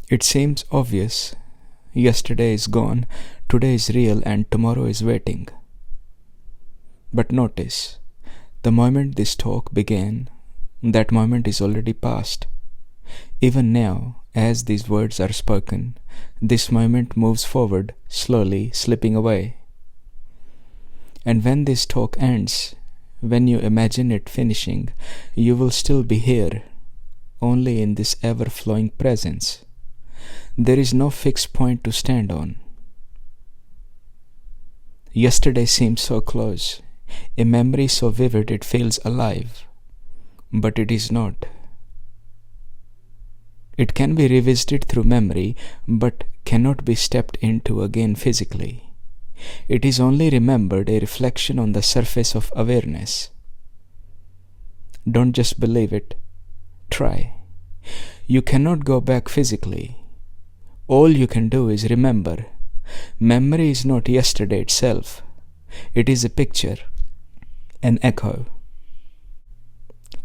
It seems obvious. Yesterday is gone, today is real, and tomorrow is waiting. But notice, the moment this talk began, that moment is already past. Even now, as these words are spoken, this moment moves forward, slowly slipping away. And when this talk ends, when you imagine it finishing, you will still be here, only in this ever-flowing presence. There is no fixed point to stand on. Yesterday seems so close, a memory so vivid it feels alive, but it is not. It can be revisited through memory, but cannot be stepped into again physically. It is only remembered, a reflection on the surface of awareness. Don't just believe it, try. You cannot go back physically. All you can do is remember. Memory is not yesterday itself. It is a picture, an echo.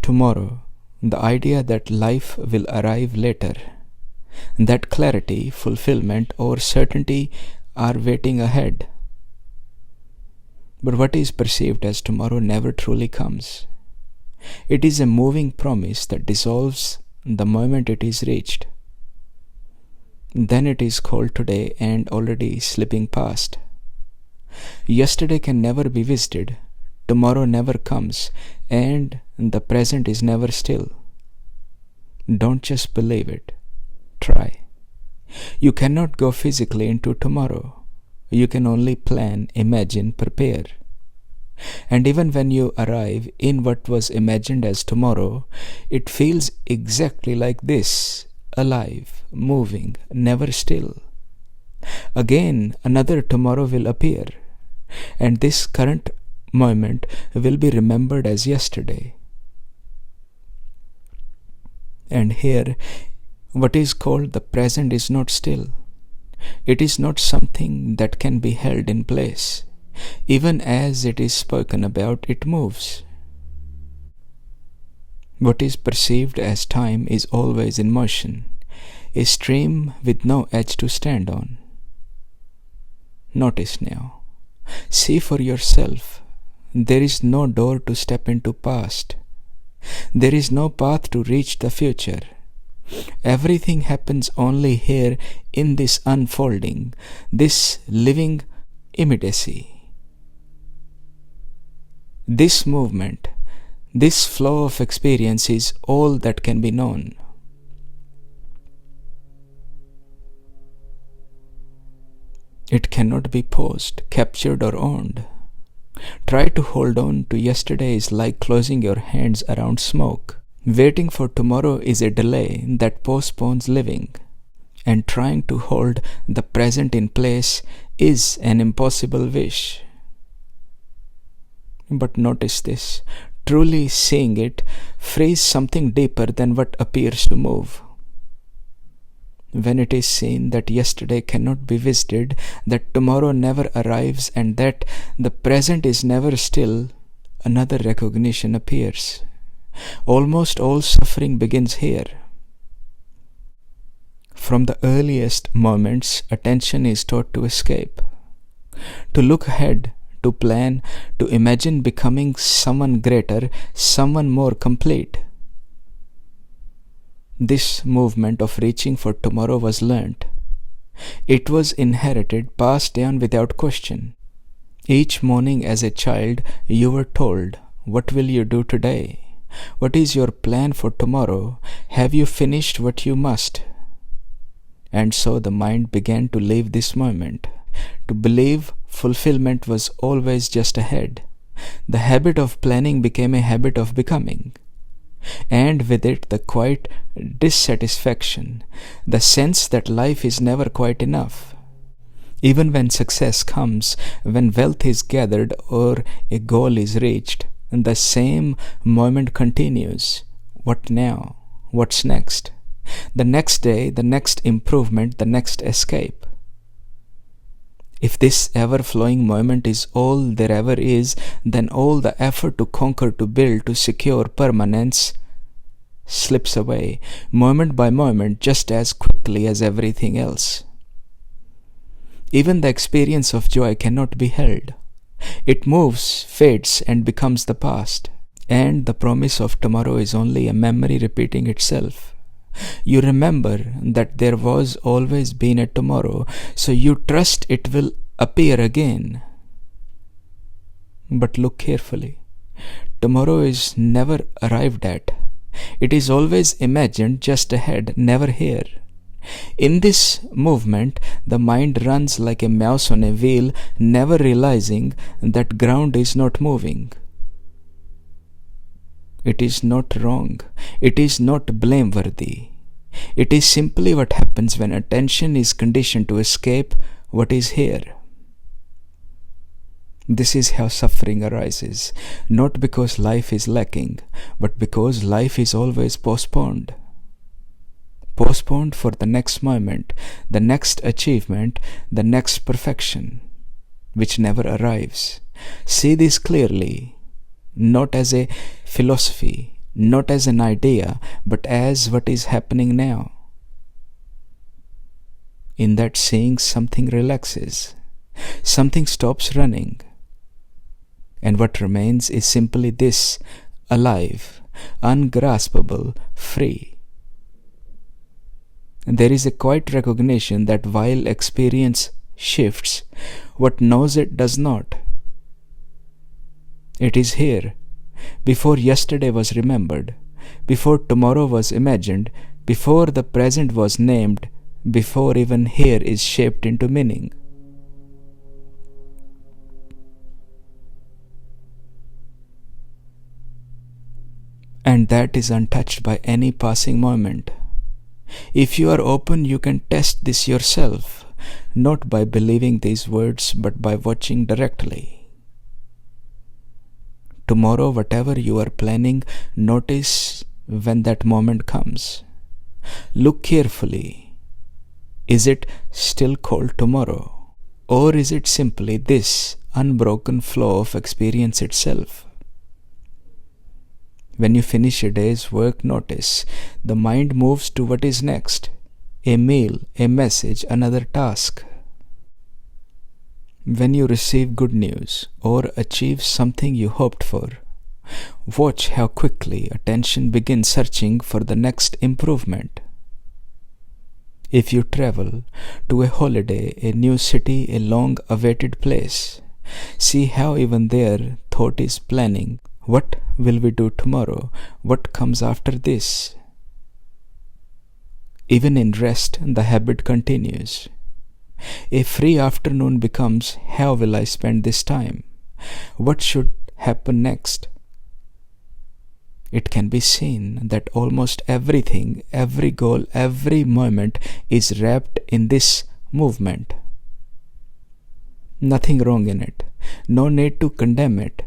Tomorrow, the idea that life will arrive later, that clarity, fulfillment, or certainty are waiting ahead. But what is perceived as tomorrow never truly comes. It is a moving promise that dissolves the moment it is reached. Then it is called today and already slipping past. Yesterday can never be visited, tomorrow never comes, and the present is never still. Don't just believe it, try. You cannot go physically into tomorrow. You can only plan, imagine, prepare. And even when you arrive in what was imagined as tomorrow, it feels exactly like this, alive, moving, never still. Again, another tomorrow will appear, and this current moment will be remembered as yesterday. And here, what is called the present is not still. It is not something that can be held in place. Even as it is spoken about, it moves. What is perceived as time is always in motion, a stream with no edge to stand on. Notice now. See for yourself. There is no door to step into past. There is no path to reach the future. Everything happens only here in this unfolding, this living immediacy. This movement, this flow of experience is all that can be known. It cannot be paused, captured, or owned. Try to hold on to yesterday is like closing your hands around smoke. Waiting for tomorrow is a delay that postpones living, and trying to hold the present in place is an impossible wish. But notice this, truly seeing it frees something deeper than what appears to move. When it is seen that yesterday cannot be visited, that tomorrow never arrives, and that the present is never still, another recognition appears. Almost all suffering begins here. From the earliest moments, attention is taught to escape, to look ahead, to plan, to imagine becoming someone greater, someone more complete. This movement of reaching for tomorrow was learnt. It was inherited, passed down without question. Each morning as a child, you were told, "What will you do today? What is your plan for tomorrow? Have you finished what you must?" And so the mind began to live this moment, to believe fulfillment was always just ahead. The habit of planning became a habit of becoming. And with it the quiet dissatisfaction, the sense that life is never quite enough. Even when success comes, when wealth is gathered or a goal is reached, the same moment continues. What now? What's next? The next day, the next improvement, the next escape. If this ever-flowing moment is all there ever is, then all the effort to conquer, to build, to secure permanence slips away, moment by moment, just as quickly as everything else. Even the experience of joy cannot be held. It moves, fades, and becomes the past. And the promise of tomorrow is only a memory repeating itself. You remember that there was always been a tomorrow, so you trust it will appear again. But look carefully. Tomorrow is never arrived at. It is always imagined just ahead, never here. In this movement, the mind runs like a mouse on a wheel, never realizing that ground is not moving. It is not wrong. It is not blameworthy. It is simply what happens when attention is conditioned to escape what is here. This is how suffering arises, not because life is lacking, but because life is always postponed. Postponed for the next moment, the next achievement, the next perfection, which never arrives. See this clearly, not as a philosophy, not as an idea, but as what is happening now. In that seeing, something relaxes, something stops running, and what remains is simply this: alive, ungraspable, free. There is a quiet recognition that while experience shifts, what knows it does not. It is here, before yesterday was remembered, before tomorrow was imagined, before the present was named, before even here is shaped into meaning. And that is untouched by any passing moment. If you are open, you can test this yourself, not by believing these words, but by watching directly. Tomorrow, whatever you are planning, notice when that moment comes. Look carefully. Is it still called tomorrow? Or is it simply this unbroken flow of experience itself? When you finish a day's work, notice the mind moves to what is next: a meal, a message, another task. When you receive good news or achieve something you hoped for, watch how quickly attention begins searching for the next improvement. If you travel to a holiday, a new city, a long-awaited place, see how even there thought is planning. What will we do tomorrow? What comes after this? Even in rest, the habit continues. A free afternoon becomes, how will I spend this time? What should happen next? It can be seen that almost everything, every goal, every moment is wrapped in this movement. Nothing wrong in it. No need to condemn it.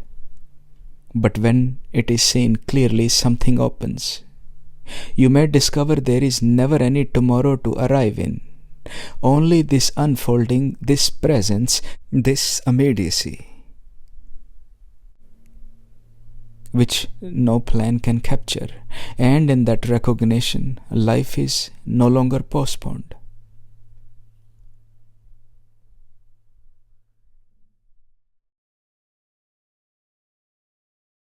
But when it is seen clearly, something opens. You may discover there is never any tomorrow to arrive in. Only this unfolding, this presence, this immediacy, which no plan can capture. And in that recognition, life is no longer postponed.